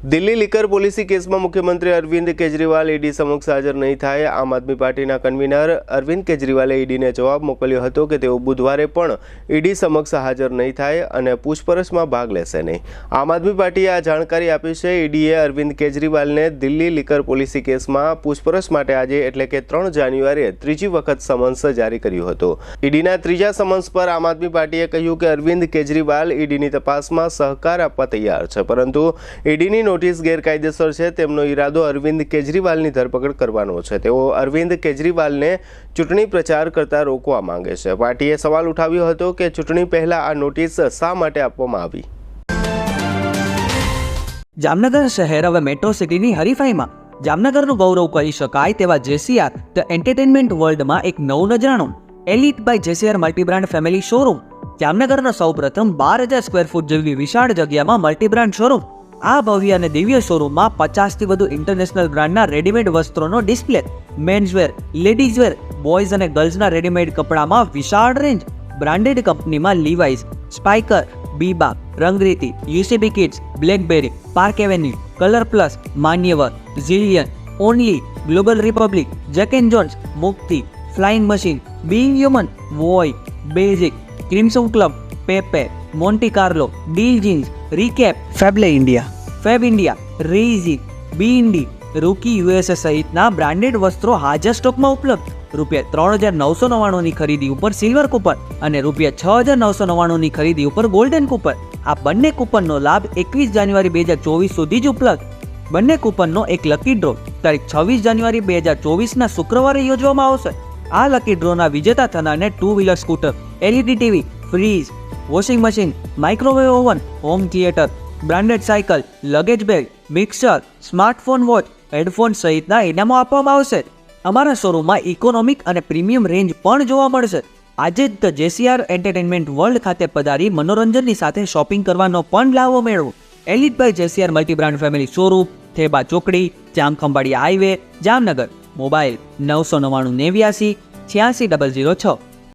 Delhi liquor policy કેસમાં મુખ્યમંત્રી Arvind Kejriwal ED સમક્ષ હાજર નહીં થાય। આમ આદમી પાર્ટીના કન્વીનર અરવિંદ કેજરીવાલે ઈડીને જવાબ મોકલ્યો હતો કે તેઓ બુધવારે પણ ઈડી સમક્ષ હાજર નહીં થાય અને પૂછપરછમાં ભાગ લેશે નહીં। આમ આદમી પાર્ટીએ આ જાણકારી આપી છે। ઈડીએ અરવિંદ કેજરીવાલને દિલ્હી લિકર પોલિસી કેસમાં પૂછપરછ માટે આજે એટલે કે 3 જાન્યુઆરીએ ત્રીજી વખત સમન્સ જારી કર્યું હતું। ઈડીના ત્રીજા સમન્સ પર આમ આદમી પાર્ટીએ કહ્યું કે અરવિંદ કેજરીવાલ ઈડીની તપાસમાં સહકાર આપવા તૈયાર છે, પરંતુ ઈડીની નોટિસ ગેરકાયદેસર છે। તેમનો ઈરાદો અરવિંદ કેજરીવાલની ધરપકડ કરવાનો છે। તેઓ અરવિંદ કેજરીવાલને ચૂંટણી પ્રચાર કરતા રોકવા માંગે છે। પાર્ટીએ સવાલ ઉઠાવ્યો હતો કે ચૂંટણી પહેલા આ નોટિસ શા માટે આપવામાં આવી। જામનગર શહેર હવે મેટ્રો સિટીની હરીફાઈમાં જામનગરનું ગૌરવ કરી શકાય તેવા જેસીઆર ધ એન્ટરટેનમેન્ટ વર્લ્ડમાં એક નવું નજરાણું elite by જેસીઆર multi brand family showroom. જામનગરનો સૌપ્રથમ 12,000 સ્ક્વેર ફૂટ જેવી વિશાળ જગ્યામાં મલ્ટીબ્રાન્ડ શોરૂમ। આ ભવ્ય અને દિવ્ય શોરૂમમાં 50થી વધુ ઇન્ટરનેશનલ બ્રાન્ડના રેડીમેડ વસ્ત્રોનો ડિસ્પ્લે, મેન્સવેર, લેડીઝવેર, બોયઝ અને ગર્લ્સના રેડીમેડ કપડામાં વિશાળ રેન્જ, બ્રાન્ડેડ કંપનીમાં Levi's, Spykar, Biba, Rangriti, UCB kids, Blackberry, Park Avenue, Colour Plus, Manyavar, Zillion, Only, Global Republic, Jack and Jones, Mukti, Flying Machine, Being Human, Voi, Basic, Crimson Club, Pepe, Monte Carlo, Deal Jeans, Recap, FabAlley India, Fab India, રેઝી, બીઇન્ડી, Rookie USA સહિતના બ્રાન્ડેડ વસ્ત્રો હાજર સ્ટોકમાં ઉપલબ્ધ। ₹3,999ની ખરીદી ઉપર સિલ્વર કૂપન અને ₹6,999ની ખરીદી ઉપર ગોલ્ડન કૂપન। આ બંને કૂપનનો લાભ 21 જાન્યુઆરી 2024 સુધી જ ઉપલબ્ધ। બંને કૂપનનો એક લકી ડ્રો તારીખ 26 જાન્યુઆરી 2024ના શુક્રવારે યોજવામાં આવશે। આ લકી ડ્રોના વિજેતા થનારને 2 wheeler scooter, LED TV, fridge, washing machine, microwave oven, home theatre, branded cycle, luggage bag, mixer, smartphone watch, headphone સહિતના ઇનામો આપવામાં આવશે। અમારા શોરૂમમાં ઇકોનોમિક અને પ્રીમિયમ રેન્જ પણ જોવા મળશે। આજે જ ધ જેસીઆર એન્ટરટેનમેન્ટ વર્લ્ડ ખાતે પધારી મનોરંજનની સાથે શોપિંગ કરવાનો પણ લાવો મેળવો। Elite by જેસીઆર multi brand family showroom, Theba ચોકડી, જામખંભાળિયા હાઈવે, જામનગર। મોબાઈલ 999 89 86 006।